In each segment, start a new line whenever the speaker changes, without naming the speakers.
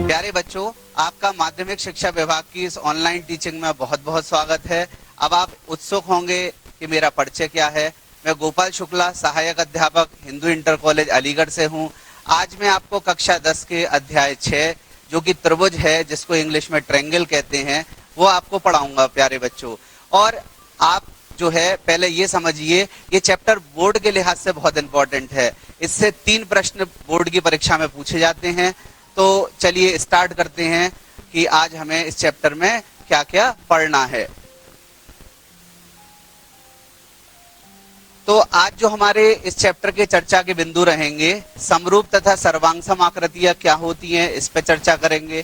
प्यारे बच्चों, आपका माध्यमिक शिक्षा विभाग की इस ऑनलाइन टीचिंग में बहुत बहुत स्वागत है। अब आप उत्सुक होंगे कि मेरा परिचय क्या है। मैं गोपाल शुक्ला, सहायक अध्यापक, हिंदू इंटर कॉलेज अलीगढ़ से हूं। आज मैं आपको कक्षा 10 के अध्याय 6 जो कि त्रिभुज है, जिसको इंग्लिश में ट्रायंगल कहते हैं, वो आपको पढ़ाऊंगा प्यारे बच्चों। और आप जो है पहले ये समझिए, ये चैप्टर बोर्ड के लिहाज से बहुत इंपॉर्टेंट है। इससे 3 प्रश्न बोर्ड की परीक्षा में पूछे जाते हैं। तो चलिए स्टार्ट करते हैं कि आज हमें इस चैप्टर में क्या क्या पढ़ना है। तो आज जो हमारे इस चैप्टर के चर्चा के बिंदु रहेंगे, समरूप तथा सर्वांगसम आकृतियां क्या होती हैं, इस पर चर्चा करेंगे।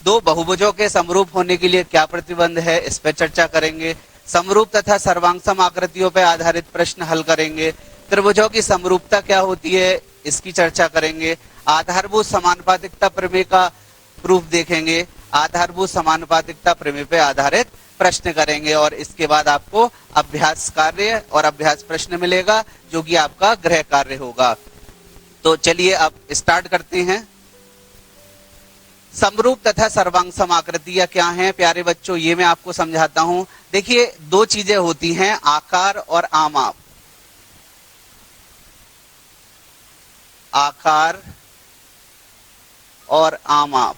2 बहुभुजों के समरूप होने के लिए क्या प्रतिबंध है, इस पर चर्चा करेंगे। समरूप तथा सर्वांगसम आकृतियों पर आधारित प्रश्न हल करेंगे। त्रिभुजों की समरूपता क्या होती है, इसकी चर्चा करेंगे। आधारभूत समानुपातिकता प्रमेय का प्रूफ देखेंगे। आधारभूत समानुपातिकता प्रमेय पे आधारित प्रश्न करेंगे और इसके बाद आपको अभ्यास कार्य और अभ्यास प्रश्न मिलेगा जो कि आपका गृह कार्य होगा। तो चलिए अब स्टार्ट करते हैं। समरूप तथा सर्वांगसम आकृतियां क्या हैं प्यारे बच्चों, ये मैं आपको समझाता हूं। देखिए 2 चीजें होती हैं, आकार और आमाप। आकार और आमाप।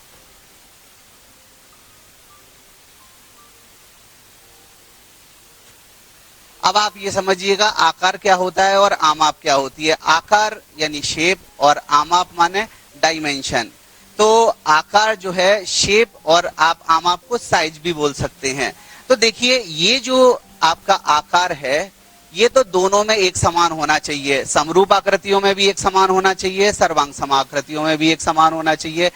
अब आप ये समझिएगा आकार क्या होता है और आमाप क्या होती है। आकार यानी शेप और आमाप माने डायमेंशन। तो आकार जो है शेप और आप आमाप को साइज भी बोल सकते हैं। तो देखिए ये जो आपका आकार है ये तो दोनों में एक समान होना चाहिए। समरूप आकृतियों में भी एक समान होना चाहिए, सर्वांगसम आकृतियों में भी एक समान होना चाहिए।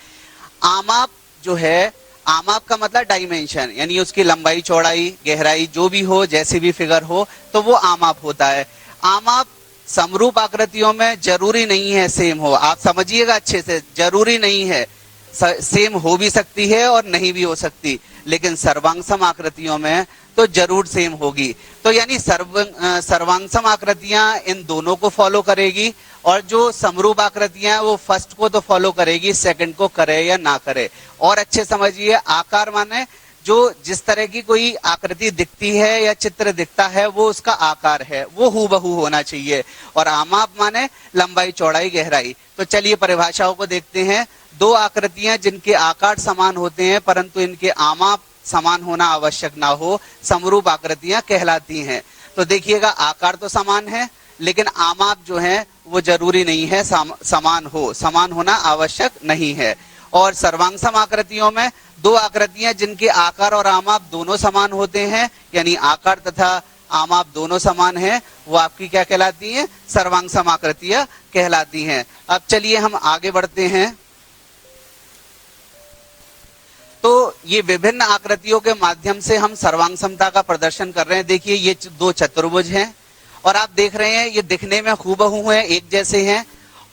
आमाप जो है, आमाप का मतलब डायमेंशन, यानी उसकी लंबाई चौड़ाई गहराई जो भी हो, जैसी भी फिगर हो, तो वो आमाप होता है। आमाप समरूप आकृतियों में जरूरी नहीं है सेम हो, आप समझिएगा अच्छे से, जरूरी नहीं है, सेम हो भी सकती है और नहीं भी हो सकती, लेकिन सर्वांगसम आकृतियों में तो जरूर सेम होगी। तो यानी सर्वांगसम आकृतियां इन दोनों को फॉलो करेगी और जो समरूप आकृतियां वो फर्स्ट को तो फॉलो करेगी, सेकंड को करे या ना करे। और अच्छे समझिए, आकार माने जो जिस तरह की कोई आकृति दिखती है या चित्र दिखता है वो उसका आकार है, वो हूबहू होना चाहिए। और आमाप माने लंबाई चौड़ाई गहराई। तो चलिए परिभाषाओं को देखते हैं। 2 आकृतियां जिनके आकार समान होते हैं परंतु इनके आमाप समान होना आवश्यक ना हो, समरूप आकृतियां कहलाती हैं। तो देखिएगा आकार तो समान है लेकिन आमाप जो है वो जरूरी नहीं है समान हो, समान होना आवश्यक नहीं है। और सर्वांगसम आकृतियों में 2 आकृतियां जिनके आकार और आमाप दोनों समान होते हैं, यानी आकार तथा आमाप दोनों समान हैं, वो आपकी क्या कहलाती हैं, सर्वांगसम आकृतियां कहलाती हैं। अब चलिए हम आगे बढ़ते हैं। तो ये विभिन्न आकृतियों के माध्यम से हम सर्वांगसमता का प्रदर्शन कर रहे हैं। देखिए ये 2 चतुर्भुज हैं और आप देख रहे हैं ये दिखने में हूबहू हैं, एक जैसे हैं,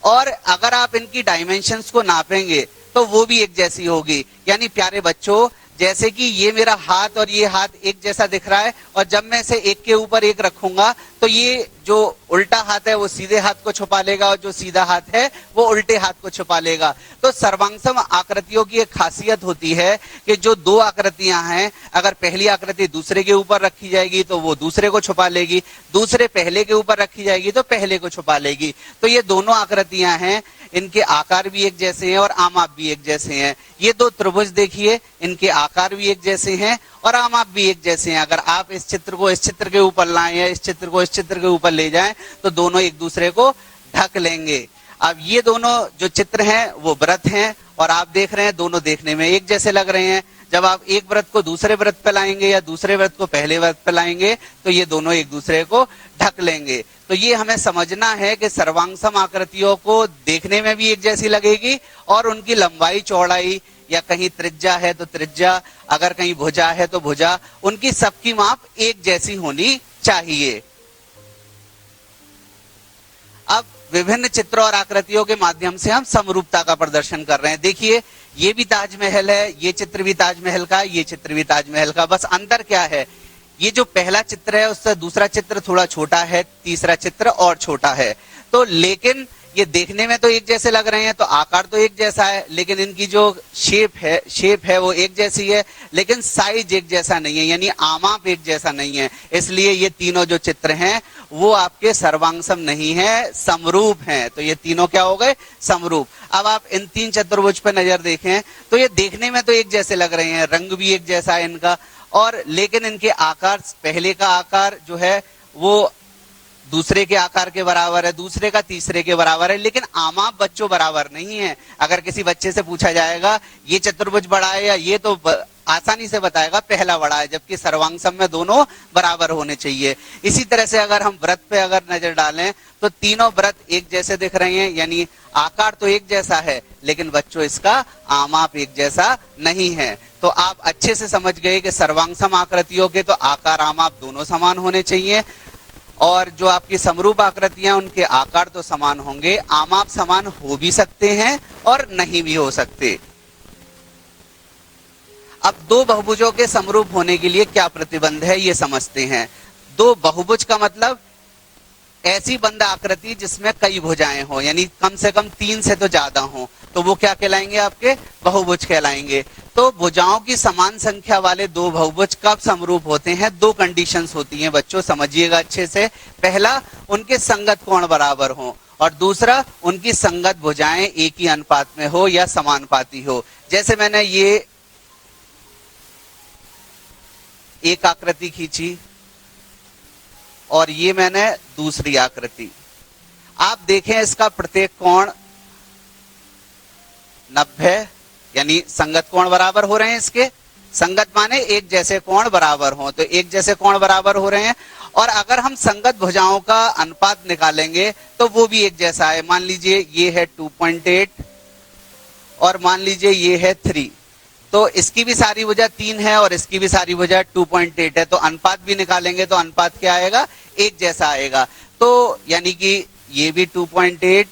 और अगर आप इनकी डायमेंशंस को नापेंगे तो वो भी एक जैसी होगी। यानी प्यारे बच्चों, जैसे कि ये मेरा हाथ और ये हाथ एक जैसा दिख रहा है, और जब मैं इसे एक के ऊपर एक रखूंगा तो ये जो उल्टा हाथ है वो सीधे हाथ को छुपा लेगा और जो सीधा हाथ है वो उल्टे हाथ को छुपा लेगा। तो सर्वांगसम आकृतियों की एक खासियत होती है कि जो 2 आकृतियां हैं, अगर पहली आकृति दूसरे के ऊपर रखी जाएगी तो वो दूसरे को छुपा लेगी, दूसरे पहले के ऊपर रखी जाएगी तो पहले को छुपा लेगी। तो ये दोनों आकृतियां हैं, इनके आकार भी एक जैसे हैं और आमाप भी एक जैसे हैं। ये 2 त्रिभुज देखिए, इनके आकार भी एक जैसे हैं और आमाप भी एक जैसे हैं। अगर आप इस चित्र को इस चित्र के ऊपर लाएं या इस चित्र को इस चित्र के ऊपर ले जाएं तो दोनों एक दूसरे को ढक लेंगे। अब ये दोनों जो चित्र हैं वो वृत्त हैं और आप देख रहे हैं दोनों देखने में एक जैसे लग रहे हैं। जब आप एक वृत्त को दूसरे वृत्त पे लाएंगे या दूसरे वृत्त को पहले वृत्त पे लाएंगे तो ये दोनों एक दूसरे को ढक लेंगे। तो ये हमें समझना है कि सर्वांगसम आकृतियों को देखने में भी एक जैसी लगेगी और उनकी लंबाई चौड़ाई या कहीं त्रिज्या है तो त्रिज्या, अगर कहीं भुजा है तो भुजा, उनकी सबकी माप एक जैसी होनी चाहिए। अब विभिन्न चित्रों और आकृतियों के माध्यम से हम समरूपता का प्रदर्शन कर रहे हैं। देखिए ये भी ताजमहल है, ये चित्र भी ताजमहल का, ये चित्र भी ताजमहल का। बस अंतर क्या है, ये जो पहला चित्र है उससे दूसरा चित्र थोड़ा छोटा है, तीसरा चित्र और छोटा है। तो लेकिन ये देखने में तो एक जैसे लग रहे हैं, तो आकार तो एक जैसा है, लेकिन इनकी जो शेप है वो एक जैसी है, लेकिन साइज एक जैसा नहीं है, यानी आमाप एक जैसा नहीं है। इसलिए ये तीनों जो चित्र हैं वो आपके सर्वांगसम नहीं है, समरूप हैं। तो ये तीनों क्या हो गए? समरूप। अब आप इन तीन चतुर्भुज पर नजर देखें तो ये देखने में तो एक जैसे लग रहे हैं, रंग भी एक जैसा है इनका, और लेकिन इनके आकार, पहले का आकार जो है वो दूसरे के आकार के बराबर है, दूसरे का तीसरे के बराबर है, लेकिन आमाप बच्चों बराबर नहीं है। अगर किसी बच्चे से पूछा जाएगा ये चतुर्भुज बड़ा है या ये, तो आसानी से बताएगा पहला बड़ा है, जबकि सर्वांगसम में दोनों बराबर होने चाहिए। इसी तरह से अगर हम व्रत पे अगर नजर डालें तो तीनों व्रत एक जैसे दिख रहे हैं, यानी आकार तो एक जैसा है, लेकिन बच्चों इसका आमाप एक जैसा नहीं है। तो आप अच्छे से समझ गए कि सर्वांगसम आकृतियों के तो आकार आमाप दोनों समान होने चाहिए, और जो आपकी समरूप आकृतियां उनके आकार तो समान होंगे, आमाप समान हो भी सकते हैं और नहीं भी हो सकते। अब दो बहुभुजों के समरूप होने के लिए क्या प्रतिबंध है ये समझते हैं। दो बहुभुज का मतलब ऐसी बंद आकृति जिसमें कई भुजाएं हो, यानी कम से कम 3 से तो ज्यादा हो, तो वो क्या कहलाएंगे? आपके बहुभुज कहलाएंगे। तो भुजाओं की समान संख्या वाले दो बहुभुज कब समरूप होते हैं? दो कंडीशंस होती हैं बच्चों, समझिएगा अच्छे से। पहला, उनके संगत कोण बराबर हो, और दूसरा, उनकी संगत भुजाएं एक ही अनुपात में हो या समानुपाती हो। जैसे मैंने ये एक आकृति खींची और ये मैंने दूसरी आकृति, आप देखें इसका प्रत्येक कोण 90, यानी संगत कोण बराबर हो रहे हैं इसके। संगत माने एक जैसे कोण बराबर हो, तो एक जैसे कोण बराबर हो रहे हैं। और अगर हम संगत भुजाओं का अनुपात निकालेंगे तो वो भी एक जैसा है। मान लीजिए ये है 2.8 और मान लीजिए ये है 3, तो इसकी भी सारी भुजा 3 है और इसकी भी सारी भुजा 2.8 है, तो अनुपात भी निकालेंगे तो अनुपात क्या आएगा? एक जैसा आएगा। तो यानी कि ये भी 2.8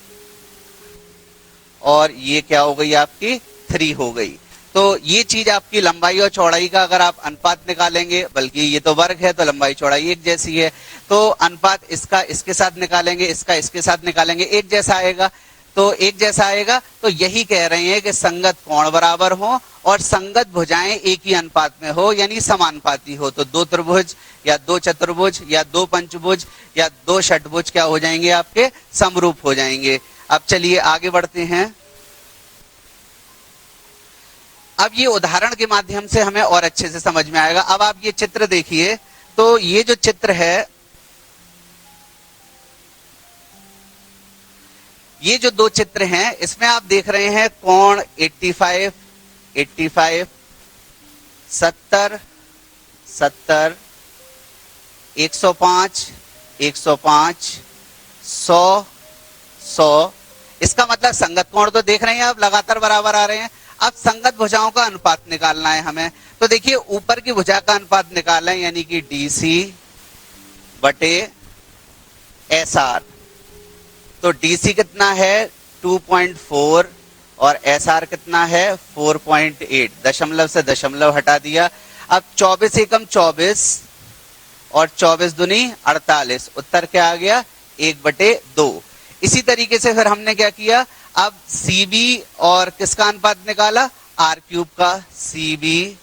और ये क्या हो गई? आपकी 3 हो गई। तो ये चीज आपकी लंबाई और चौड़ाई का अगर आप अनुपात निकालेंगे, बल्कि ये तो वर्ग है तो लंबाई चौड़ाई एक जैसी है, तो अनुपात इसका इसके साथ निकालेंगे, इसका इसके साथ निकालेंगे, एक जैसा आएगा। तो एक जैसा आएगा, तो यही कह रहे हैं कि संगत कोण बराबर हो और संगत भुजाएं एक ही अनुपात में हो, यानी समानुपाती हो। तो दो त्रिभुज या दो चतुर्भुज या दो पंचभुज या दो षटभुज क्या हो जाएंगे? आपके समरूप हो जाएंगे। अब चलिए आगे बढ़ते हैं। अब ये उदाहरण के माध्यम से हमें और अच्छे से समझ में आएगा। अब आप ये चित्र देखिए, तो ये जो चित्र है, ये जो दो चित्र हैं इसमें आप देख रहे हैं कोण 85, 85, 70, 70, 105, 105, 100, 100। इसका मतलब संगत कोण तो देख रहे हैं आप लगातार बराबर आ रहे हैं। अब संगत भुजाओं का अनुपात निकालना है हमें। तो देखिए ऊपर की भुजा का अनुपात निकालें, यानी कि DC बटे SR। तो DC कितना है? 2.4 और SR कितना है? 4.8। दशमलव से दशमलव हटा दिया। अब 24 एकम 24 और 24 दूनी 48। उत्तर क्या आ गया? 1/2। इसी तरीके से फिर हमने क्या किया? अब CB और किसका अनुपात निकाला? R³ का। CB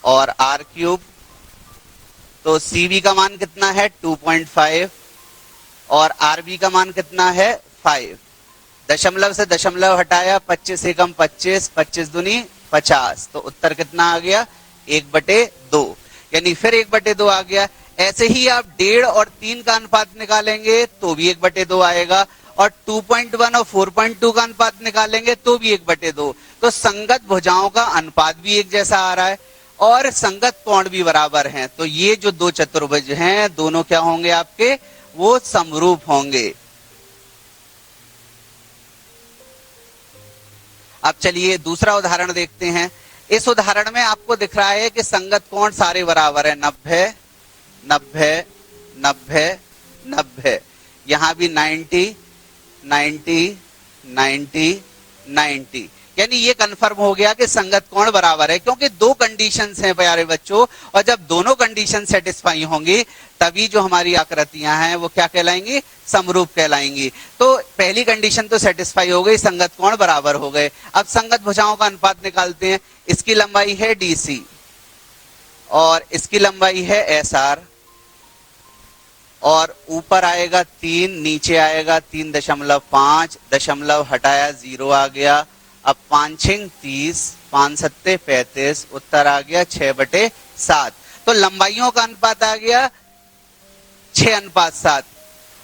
और R³। तो CB का मान कितना है? 2.5 और RB का मान कितना है? 5। दशमलव से दशमलव हटाया, 25 एकम 25, 25 दूनी 50। तो उत्तर कितना आ गया? 1/2, यानी फिर 1/2 आ गया। ऐसे ही आप 1.5 और 3 का अनुपात निकालेंगे तो भी 1/2 आएगा, और 2.1 और 4.2 का अनुपात निकालेंगे तो भी 1/2। तो संगत भुजाओं का अनुपात भी एक जैसा आ रहा है और संगत कोण भी बराबर हैं। तो ये जो दो चतुर्भुज हैं दोनों क्या होंगे? आपके वो समरूप होंगे। अब चलिए दूसरा उदाहरण देखते हैं। इस उदाहरण में आपको दिख रहा है कि संगत कोण सारे बराबर है, 90, 90, 90, 90। यहां भी 90, 90, 90, 90। यानी ये कंफर्म हो गया कि संगत कोण बराबर है, क्योंकि दो कंडीशंस हैं प्यारे बच्चों, और जब दोनों कंडीशन सेटिस्फाई होंगी तभी जो हमारी आकृतियां हैं वो क्या कहलाएंगी, समरूप कहलाएंगी। तो पहली कंडीशन तो सेटिस्फाई हो गई, संगत कोण बराबर हो गए। अब संगत भुजाओं का अनुपात निकालते हैं। इसकी लंबाई है DC और इसकी लंबाई है SR, और ऊपर आएगा 3, नीचे आएगा 3.5, दशमलव हटाया 0 आ गया। अब 5 6 30, 5 7 35, उत्तर आ गया 6/7। तो लंबाइयों का अनुपात आ गया 6:7।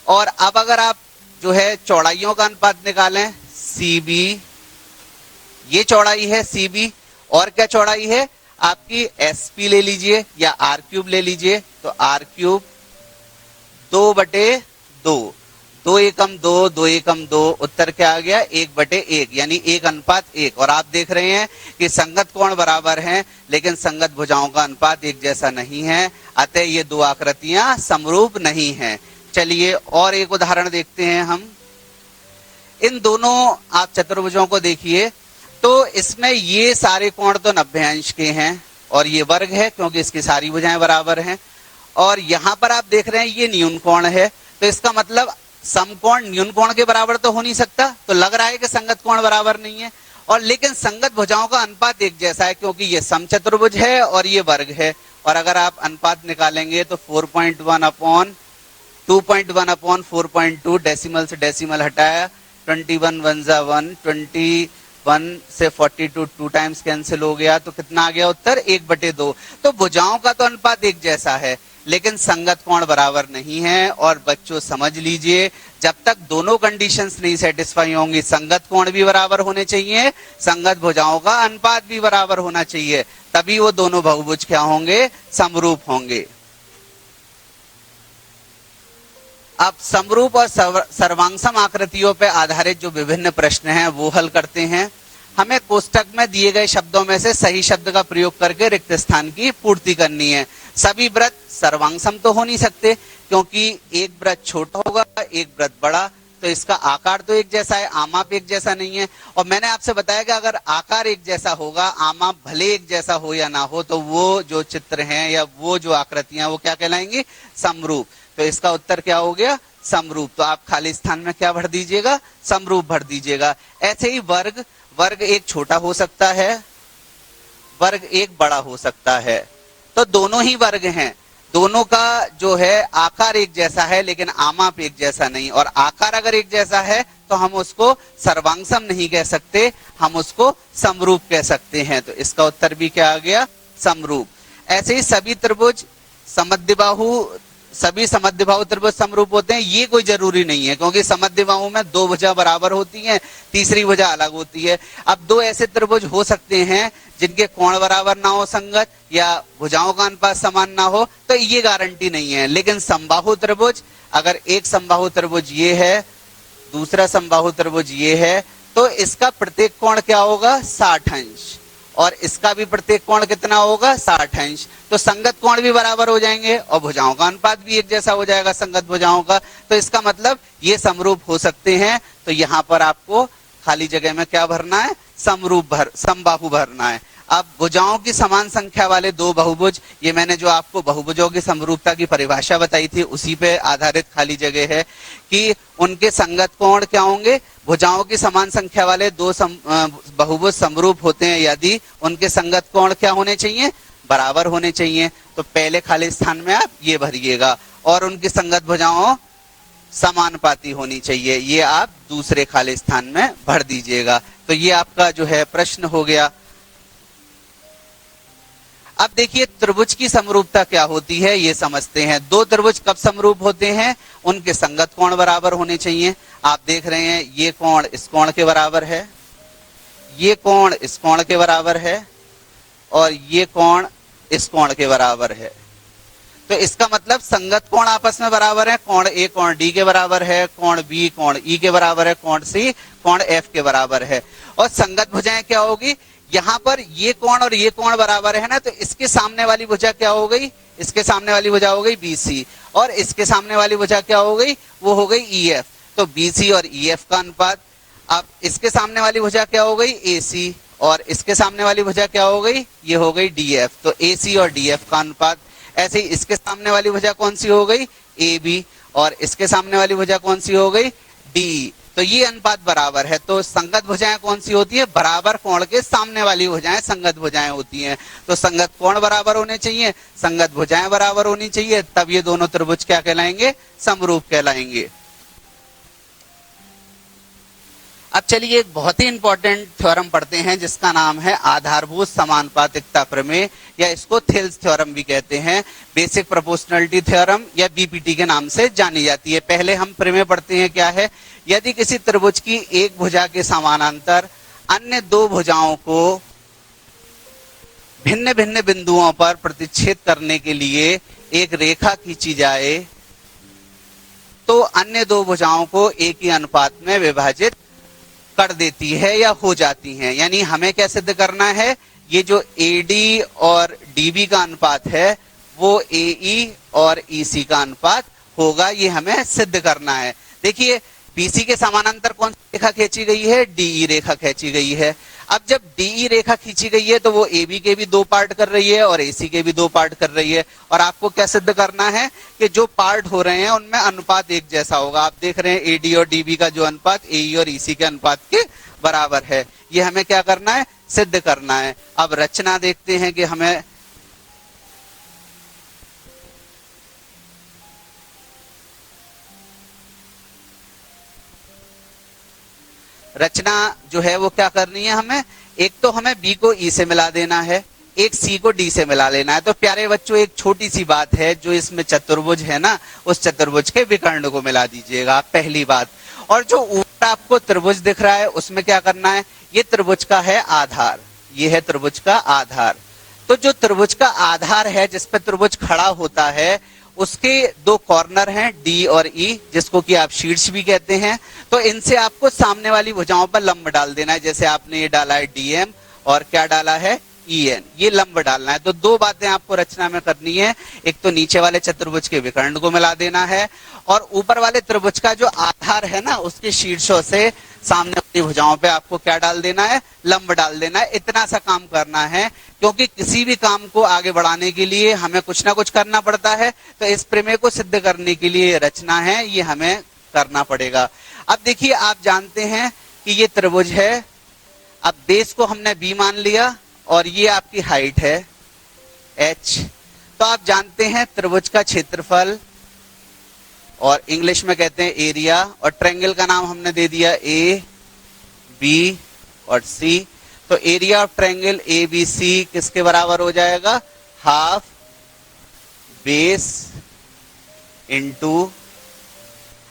और अब अगर आप जो है चौड़ाइयों का अनुपात निकालें, CB, ये चौड़ाई है CB, और क्या चौड़ाई है आपकी SP ले लीजिए या R³ ले लीजिए, तो R³ 2/2, 2 एकम 2, 2 एकम 2, उत्तर क्या आ गया 1/1, यानी 1:1। और आप देख रहे हैं कि संगत कोण बराबर हैं लेकिन संगत भुजाओं का अनुपात एक जैसा नहीं है, अतः ये दो आकृतियां समरूप नहीं हैं। चलिए और एक उदाहरण देखते हैं हम। इन दोनों आप चतुर्भुजों को देखिए, तो इसमें ये सारे कोण तो 90 अंश के हैं और ये वर्ग है क्योंकि इसकी सारी भुजाएं बराबर हैं। और यहां पर आप देख रहे हैं ये न्यून कोण है, तो इसका मतलब समकोण न्यून कोण के बराबर तो हो नहीं सकता, तो लग रहा है कि संगत कोण बराबर नहीं है। और लेकिन संगत भुजाओं का अनुपात एक जैसा है क्योंकि ये समचतुर्भुज है और ये वर्ग है। और अगर आप अनुपात निकालेंगे तो 4.1/2.1/4.2, डेसिमल से डेसिमल हटाया, 21 1 1, 21 से 42 2 टाइम्स कैंसिल हो गया, तो कितना आ गया उत्तर 1/2। तो भुजाओं का तो अनुपात एक जैसा है लेकिन संगत कोण बराबर नहीं है। और बच्चों समझ लीजिए, जब तक दोनों कंडीशंस नहीं सेटिस्फाई होंगी, संगत कोण भी बराबर होने चाहिए, संगत भुजाओं का अनुपात भी बराबर होना चाहिए, तभी वो दोनों बहुभुज क्या होंगे, समरूप होंगे। अब समरूप और सर्वांगसम आकृतियों पर आधारित जो विभिन्न प्रश्न हैं वो हल करते हैं। हमें कोष्टक में दिए गए शब्दों में से सही शब्द का प्रयोग करके रिक्त स्थान की पूर्ति करनी है। सभी वृत्त सर्वांगसम तो हो नहीं सकते क्योंकि एक वृत्त छोटा होगा, एक वृत्त बड़ा, तो इसका आकार तो एक जैसा है, आमाप एक जैसा नहीं है। और मैंने आपसे बताया कि अगर आकार एक जैसा होगा, आमाप भले एक जैसा हो या ना हो, तो वो जो चित्र हैं या वो जो आकृतियां वो क्या कहलाएंगी, समरूप। तो इसका उत्तर क्या हो गया, समरूप। तो आप खाली स्थान में क्या भर दीजिएगा, समरूप भर दीजिएगा। ऐसे ही वर्ग, वर्ग एक छोटा हो सकता है, वर्ग एक बड़ा हो सकता है, तो दोनों ही वर्ग हैं, दोनों का जो है आकार एक जैसा है लेकिन आमाप एक जैसा नहीं। और आकार अगर एक जैसा है तो हम उसको सर्वांगसम नहीं कह सकते, हम उसको समरूप कह सकते हैं। तो इसका उत्तर भी क्या आ गया, समरूप। ऐसे ही सभी त्रिभुज समद्विबाहु, सभी समद्विबाहु त्रिभुज समरूप होते हैं, ये कोई जरूरी नहीं है क्योंकि समद्विबाहु में दो भुजा बराबर होती हैं, तीसरी भुजा अलग होती है। अब दो ऐसे त्रिभुज हो सकते हैं जिनके कोण बराबर ना हो संगत, या भुजाओं का अनुपात समान ना हो, तो ये गारंटी नहीं है। लेकिन समबाहु त्रिभुज, अगर एक समबाहु त्रिभुज ये है, दूसरा समबाहु त्रिभुज ये है, तो इसका प्रत्येक कोण क्या होगा, 60 अंश, और इसका भी प्रत्येक कोण कितना होगा, 60 अंश। तो संगत कोण भी बराबर हो जाएंगे और भुजाओं का अनुपात भी एक जैसा हो जाएगा संगत भुजाओं का। तो इसका मतलब ये समरूप हो सकते हैं। तो यहाँ पर आपको खाली जगह में क्या भरना है, समरूप समबाहु भरना है। अब भुजाओं की समान संख्या वाले दो बहुभुज, ये मैंने जो आपको बहुभुजों की समरूपता की परिभाषा बताई थी उसी पे आधारित खाली जगह है कि उनके संगत कोण क्या होंगे, भुजाओं की समान संख्या वाले दो बहुभुज समरूप होते हैं यदि उनके संगत कोण क्या होने चाहिए, बराबर होने चाहिए। तो पहले खाली स्थान में आप ये भरिएगा, और उनकी संगत भुजाओं समानुपाती होनी चाहिए, ये आप दूसरे खाली स्थान में भर दीजिएगा। तो ये आपका जो है प्रश्न हो गया। अब देखिए त्रिभुज की समरूपता क्या होती है ये समझते हैं। दो त्रिभुज कब समरूप होते हैं, उनके संगत कोण बराबर होने चाहिए। आप देख रहे हैं ये कोण इस कोण के बराबर है, ये कोण इस कोण के बराबर है, और ये कोण इस कोण के बराबर है। तो इसका मतलब संगत कोण आपस में बराबर है, कोण ए कोण डी के बराबर है, कोण बी कोण ई के बराबर है, कोण सी कोण एफ के बराबर है। और संगत भुजाएं क्या होगी, यहाँ पर ये कोण और ये कोण बराबर है ना, तो इसके सामने वाली भुजा क्या हो गई, इसके सामने वाली भुजा हो गई BC, और इसके सामने वाली भुजा क्या हो गई, वो हो गई EF। तो BC और EF का अनुपात। अब इसके सामने वाली भुजा क्या हो गई, AC, और इसके सामने वाली भुजा क्या हो गई, ये हो गई DF। तो AC और DF का अनुपात। ऐसे ही इसके सामने वाली भुजा कौन सी हो गई, AB, और इसके सामने वाली भुजा कौन सी हो गई, DE। तो ये अनुपात बराबर है। तो संगत भुजाएं कौन सी होती है, बराबर कोण के सामने वाली भुजाएं संगत भुजाएं होती हैं। तो संगत कोण बराबर होने चाहिए, संगत भुजाएं बराबर होनी चाहिए, तब ये दोनों त्रिभुज क्या कहलाएंगे, समरूप कहलाएंगे। अब चलिए एक बहुत ही इंपॉर्टेंट थ्योरम पढ़ते हैं जिसका नाम है आधारभूत समानुपातिकता प्रमेय, या इसको थिल्स थ्योरम भी कहते हैं, बेसिक प्रोपोर्शनलिटी थ्योरम या बीपीटी के नाम से जानी जाती है। पहले हम प्रमेय पढ़ते हैं क्या है। यदि किसी त्रिभुज की एक भुजा के समानांतर अन्य दो भुजाओं को भिन्न भिन्न बिंदुओं पर प्रतिच्छेद करने के लिए एक रेखा खींची जाए तो अन्य दो भुजाओं को एक ही अनुपात में विभाजित कर देती है या हो जाती हैं। यानी हमें क्या सिद्ध करना है, ये जो AD और DB का अनुपात है वो AE और EC का अनुपात होगा, ये हमें सिद्ध करना है। देखिए BC के समानांतर कौन सी रेखा खींची गई है, DE रेखा खींची गई है। अब जब DE रेखा खींची गई है तो वो AB के भी दो पार्ट कर रही है और AC के भी दो पार्ट कर रही है, और आपको क्या सिद्ध करना है कि जो पार्ट हो रहे हैं उनमें अनुपात एक जैसा होगा। आप देख रहे हैं AD और DB का जो अनुपात AE और EC के अनुपात के बराबर है। ये हमें क्या करना है, सिद्ध करना है। अब रचना देखते हैं कि हमें रचना जो है वो क्या करनी है, हमें एक तो हमें B को E से मिला देना है, एक C को D से मिला लेना है। तो प्यारे बच्चों एक छोटी सी बात है, जो इसमें चतुर्भुज है ना, उस चतुर्भुज के विकर्ण को मिला दीजिएगा, पहली बात। और जो ऊपर आपको त्रिभुज दिख रहा है उसमें क्या करना है, ये त्रिभुज का है आधार, ये है त्रिभुज का आधार। तो जो त्रिभुज का आधार है जिसपे त्रिभुज खड़ा होता है उसके दो कॉर्नर हैं D और E, जिसको कि आप शीर्ष भी कहते हैं। तो इनसे आपको सामने वाली भुजाओं पर लंब डाल देना है। जैसे आपने ये डाला है DM और क्या डाला है EN, ये लंब डालना है। तो दो बातें आपको रचना में करनी है, एक तो नीचे वाले चतुर्भुज के विकर्ण को मिला देना है, और ऊपर वाले त्रिभुज का जो आधार है ना उसके शीर्षों से सामने वाली भुजाओं पे आपको क्या डाल देना है, लंब डाल देना है। इतना सा काम करना है, क्योंकि किसी भी काम को आगे बढ़ाने के लिए हमें कुछ ना कुछ करना पड़ता है। तो इस प्रमेय को सिद्ध करने के लिए रचना है, ये हमें करना पड़ेगा। अब देखिए आप जानते हैं कि ये त्रिभुज है। अब बेस को हमने B मान लिया और ये आपकी हाइट है H। तो आप जानते हैं त्रिभुज का क्षेत्रफल, और इंग्लिश में कहते हैं एरिया, और ट्रायंगल का नाम हमने दे दिया A, B और C। तो एरिया ऑफ ट्रायंगल ABC किसके बराबर हो जाएगा, हाफ बेस इंटू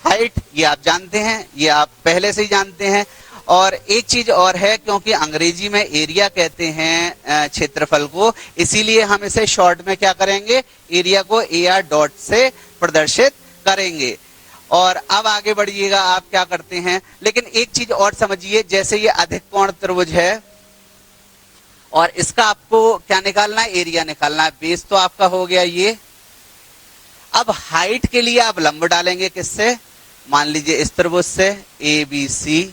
हाइट। ये आप जानते हैं, ये आप पहले से ही जानते हैं। और एक चीज और है, क्योंकि अंग्रेजी में एरिया कहते हैं क्षेत्रफल को, इसीलिए हम इसे शॉर्ट में क्या करेंगे, एरिया को AR डॉट से प्रदर्शित करेंगे। और अब आगे बढ़िएगा, आप क्या करते हैं, लेकिन एक चीज और समझिए, जैसे ये अधिक कोण त्रिभुज है और इसका आपको क्या निकालना है, एरिया निकालना है। बेस तो आपका हो गया ये। अब हाइट के लिए आप लंब डालेंगे किससे, मान लीजिए इस त्रिभुज से ABC,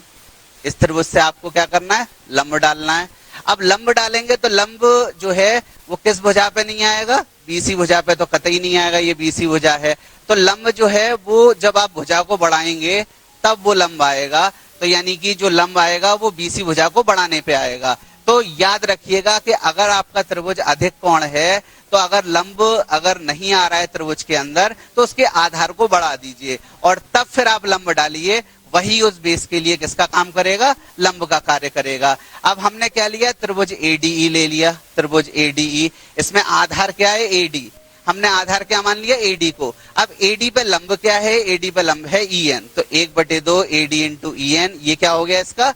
इस त्रिभुज से आपको क्या करना है, लंब डालना है। अब लंब डालेंगे तो लंब जो है वो किस भुजा पे नहीं आएगा, BC भुजा पे तो कतई नहीं आएगा, ये BC भुजा है। तो लंब जो है वो जब आप भुजा को बढ़ाएंगे तब वो लंब आएगा। तो यानी कि जो लंब आएगा वो BC भुजा को बढ़ाने पे आएगा। तो याद रखिएगा कि अगर आपका त्रिभुज अधिक कोण है तो अगर लंब अगर नहीं आ रहा है त्रिभुज के अंदर तो उसके आधार को बढ़ा दीजिए, और तब फिर आप लंब डालिए, वही उस बेस के लिए किसका काम करेगा, लंब का कार्य करेगा। अब हमने क्या लिया, त्रिभुज ADE ले लिया, त्रिभुज ADE, इसमें आधार क्या है AD, हमने आधार क्या मान लिया AD को। अब AD पे लंब क्या है, AD पे लंब है EN, तो 1/2 AD इंटू EN, ये क्या हो गया, इसका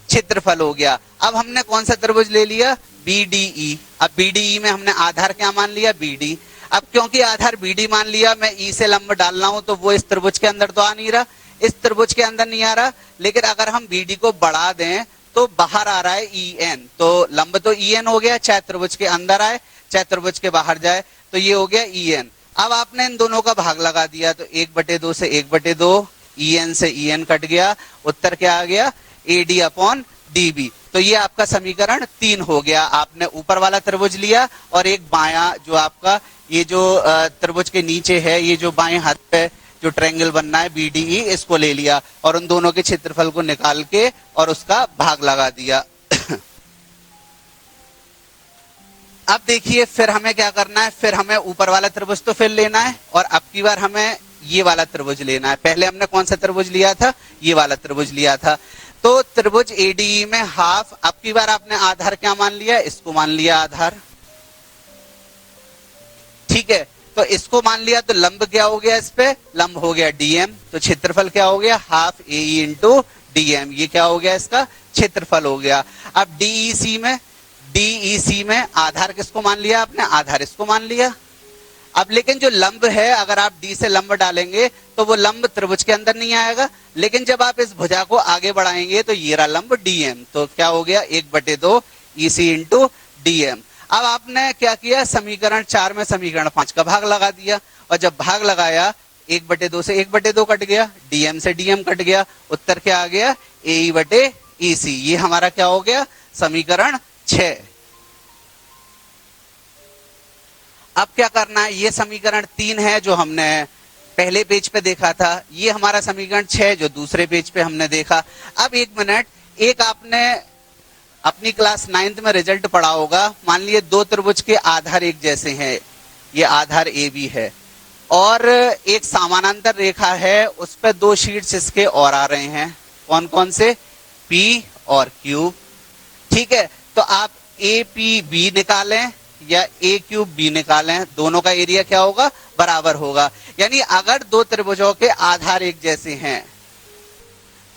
क्षेत्रफल हो गया। अब हमने कौन सा त्रिभुज ले लिया, BDE। अब BDE में हमने आधार क्या मान लिया, BD। अब क्योंकि आधार BD मान लिया, मैं E से लंब डाल रहा हूं तो वो इस त्रिभुज के अंदर तो आ नहीं रहा, इस त्रिभुज के अंदर नहीं आ रहा। लेकिन अगर हम BD को बढ़ा दें तो बाहर आ रहा है EN, तो लंब तो EN हो गया, चाहे त्रिभुज के अंदर आए चाहे त्रिभुज के बाहर जाए, तो ये हो गया EN। अब आपने इन दोनों का भाग लगा दिया, तो 1/2 से 1/2, EN से EN कट गया, उत्तर क्या आ गया, AD अपॉन DB। तो ये आपका समीकरण 3 हो गया। आपने ऊपर वाला त्रिभुज लिया और एक बायां जो आपका ये जो त्रिभुज के नीचे है, ये जो बाएं हाथ पे जो ट्रायंगल बनना है BDE, इसको ले लिया और उन दोनों के क्षेत्रफल को निकाल के और उसका भाग लगा दिया। अब देखिए फिर हमें क्या करना है, फिर हमें ऊपर वाला त्रिभुज तो फिर लेना है और अब की बार हमें ये वाला त्रिभुज लेना है। पहले हमने कौन सा त्रिभुज लिया था, ये वाला त्रिभुज लिया था। तो त्रिभुज ADE में हाफ, अब की बार आपने आधार क्या मान लिया, इसको मान लिया आधार, ठीक है। तो इसको मान लिया तो लंब क्या हो गया, इस पे लंब हो गया DM। तो क्षेत्रफल क्या हो गया, हाफ AE इंटू DM, ये क्या हो गया, इसका क्षेत्रफल हो गया। अब DEC में आधार किसको मान लिया आपने, आधार इसको मान लिया। अब लेकिन जो लंब है, अगर आप D से लंब डालेंगे तो वो लंब त्रिभुज के अंदर नहीं आएगा, लेकिन जब आप इस भुजा को आगे बढ़ाएंगे तो ये रहा लंब DM। तो क्या हो गया, 1/2 EC इंटू DM। अब आपने क्या किया, समीकरण 4 में समीकरण 5 का भाग लगा दिया और जब भाग लगाया 1/2 से 1/2 कट गया, DM से DM कट गया, उत्तर क्या आ गया, AE/EC। ये हमारा क्या हो गया, समीकरण 6। अब क्या करना है, ये समीकरण 3 है जो हमने पहले पेज पे देखा था, ये हमारा समीकरण 6 जो दूसरे पेज पे हमने देखा। अब एक मिनट, एक आपने अपनी क्लास 9th में रिजल्ट पढ़ा होगा, मान लिए दो त्रिभुज के आधार एक जैसे हैं, ये आधार AB है और एक समानांतर रेखा है, उस पर दो शीट्स इसके और आ रहे हैं, कौन कौन से, P और Q, ठीक है। तो आप APB निकालें या AQB निकालें, दोनों का एरिया क्या होगा, बराबर होगा। यानी अगर दो त्रिभुजों के आधार एक जैसे हैं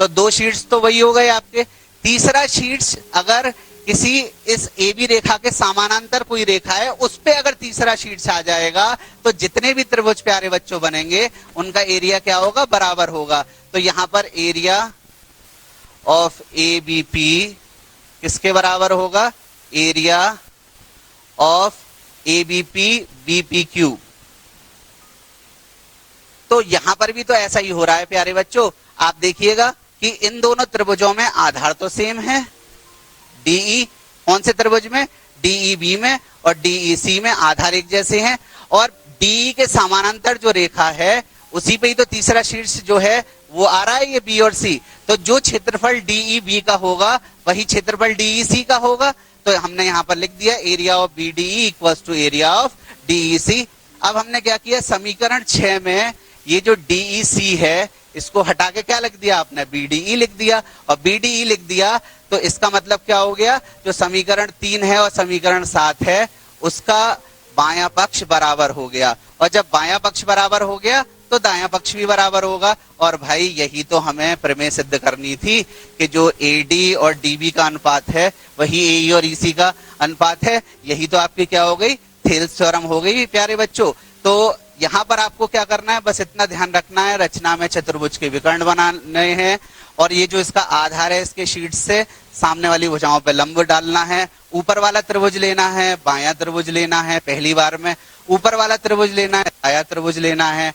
तो दो शीट्स तो वही हो गए आपके। तीसरा शीट्स अगर किसी इस AB रेखा के समानांतर कोई रेखा है, उस पे अगर तीसरा शीट्स आ जाएगा तो जितने भी त्रिभुज प्यारे बच्चों बनेंगे उनका एरिया क्या होगा, बराबर होगा। तो यहां पर एरिया ऑफ ABP किसके बराबर होगा, एरिया ऑफ ABP BPQ। तो यहां पर भी तो ऐसा ही हो रहा है प्यारे बच्चों। आप देखिएगा कि इन दोनों त्रिभुजों में आधार तो सेम है, DE कौन से त्रिभुज में, DEB में, और DEC में आधार एक जैसे हैं, और DE के समानांतर जो रेखा है उसी पे ही तो तीसरा शीर्ष जो है वो आ रहा है, ये B और C। तो जो क्षेत्रफल DEB का होगा वही क्षेत्रफल DEC का होगा। तो हमने यहां पर लिख दिया area of BDE equals to area of DEC। अब हमने क्या किया, समीकरण 6 में ये जो DEC है इसको हटा के क्या लिख दिया आपने, BDE लिख दिया, और BDE लिख दिया तो इसका मतलब क्या हो गया, जो समीकरण 3 है और समीकरण 7 है उसका बायां पक्ष बराबर हो गया, और जब बायां पक्ष बराबर हो गया तो दायां पक्ष भी बराबर होगा। और भाई यही तो हमें प्रमेय सिद्ध करनी थी कि जो AD और DB का अनुपात है वही AE और EC का अनुपात है। यही तो आपकी क्या हो गई, थेल्स थ्योरम हो गई प्यारे बच्चों। तो यहाँ पर आपको क्या करना है, बस इतना ध्यान रखना है, रचना में चतुर्भुज के विकर्ण बनाने हैं और ये जो इसका आधार है इसके शीट से सामने वाली भुजाओं पे लंब डालना है, ऊपर वाला त्रिभुज लेना है, बायां त्रिभुज लेना है, पहली बार में ऊपर वाला त्रिभुज लेना है, दायां त्रिभुज लेना है,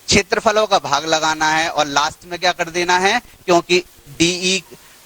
क्षेत्रफलों का भाग लगाना है और लास्ट में क्या कर देना है, क्योंकि DE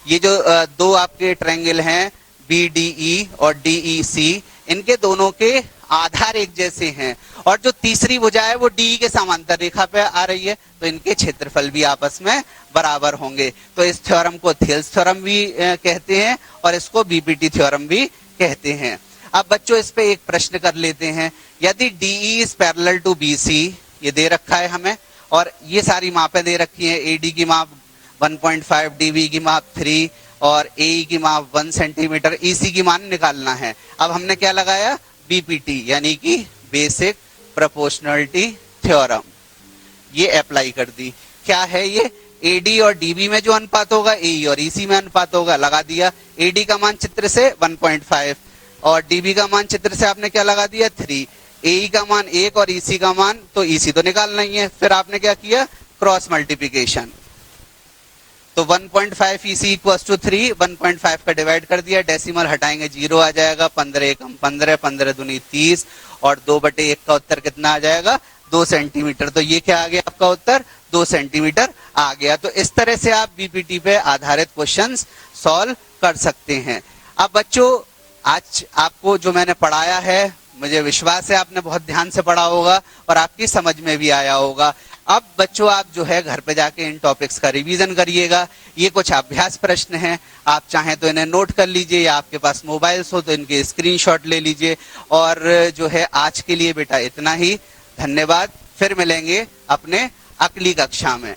ये जो दो आपके ट्रायंगल हैं BDE और DEC, इनके दोनों के आधार एक जैसे हैं और जो तीसरी भुजा है वो DE के समांतर रेखा पे आ रही है, तो इनके क्षेत्रफल भी आपस में बराबर होंगे। तो इस थ्योरम को थेल्स थ्योरम भी कहते हैं और इसको BPT थ्योरम भी कहते हैं। अब बच्चों इस पे एक प्रश्न कर लेते हैं, यदि DE is parallel to BC, ये दे रखा है हमें और ये सारी मापें दे रखी हैं, AD की माप 1.5, DB की माप 3 और AE की माप 1 सेंटीमीटर, EC की मान निकालना है। अब हमने क्या लगाया, BPT यानी कि बेसिक प्रोपोर्शनलिटी थ्योरम, ये अप्लाई कर दी। क्या है ये, AD और DB में जो अनुपात होगा AE और EC में अनुपात होगा, लगा दिया। AD का मान चित्र से 1.5 और DB का मान चित्र से आपने क्या लगा दिया, 3, AE का मान 1 और EC का मान, तो EC तो निकालना ही है, फिर आपने क्या किया, क्रॉस मल्टीप्लिकेशन। तो 1.5 EC इक्वल्स टू 3, 1.5 का डिवाइड कर दिया, डेसिमल हटाएंगे 0 आ जाएगा, 15 एकम 15, 15 दूनी 30 और 2/1 का उत्तर कितना आ जाएगा, 2 सेंटीमीटर। तो ये क्या आ गया आपका उत्तर, 2 सेंटीमीटर आ गया। तो इस तरह से आप बीपीटी पे आधारित क्वेश्चंस सॉल्व कर सकते हैं। अब बच्चों, आज आपको जो मैंने पढ़ाया है, मुझे विश्वास है आपने बहुत ध्यान से पढ़ा होगा और आपकी समझ में भी आया होगा। अब बच्चों, आप जो है घर पे जाके इन टॉपिक्स का रिवीजन करिएगा। ये कुछ अभ्यास प्रश्न हैं, आप चाहें तो इन्हें नोट कर लीजिए, या आपके पास मोबाइल्स हो तो इनके स्क्रीनशॉट ले लीजिए। और जो है आज के लिए बेटा इतना ही। धन्यवाद। फिर मिलेंगे अपने अगली कक्षा में।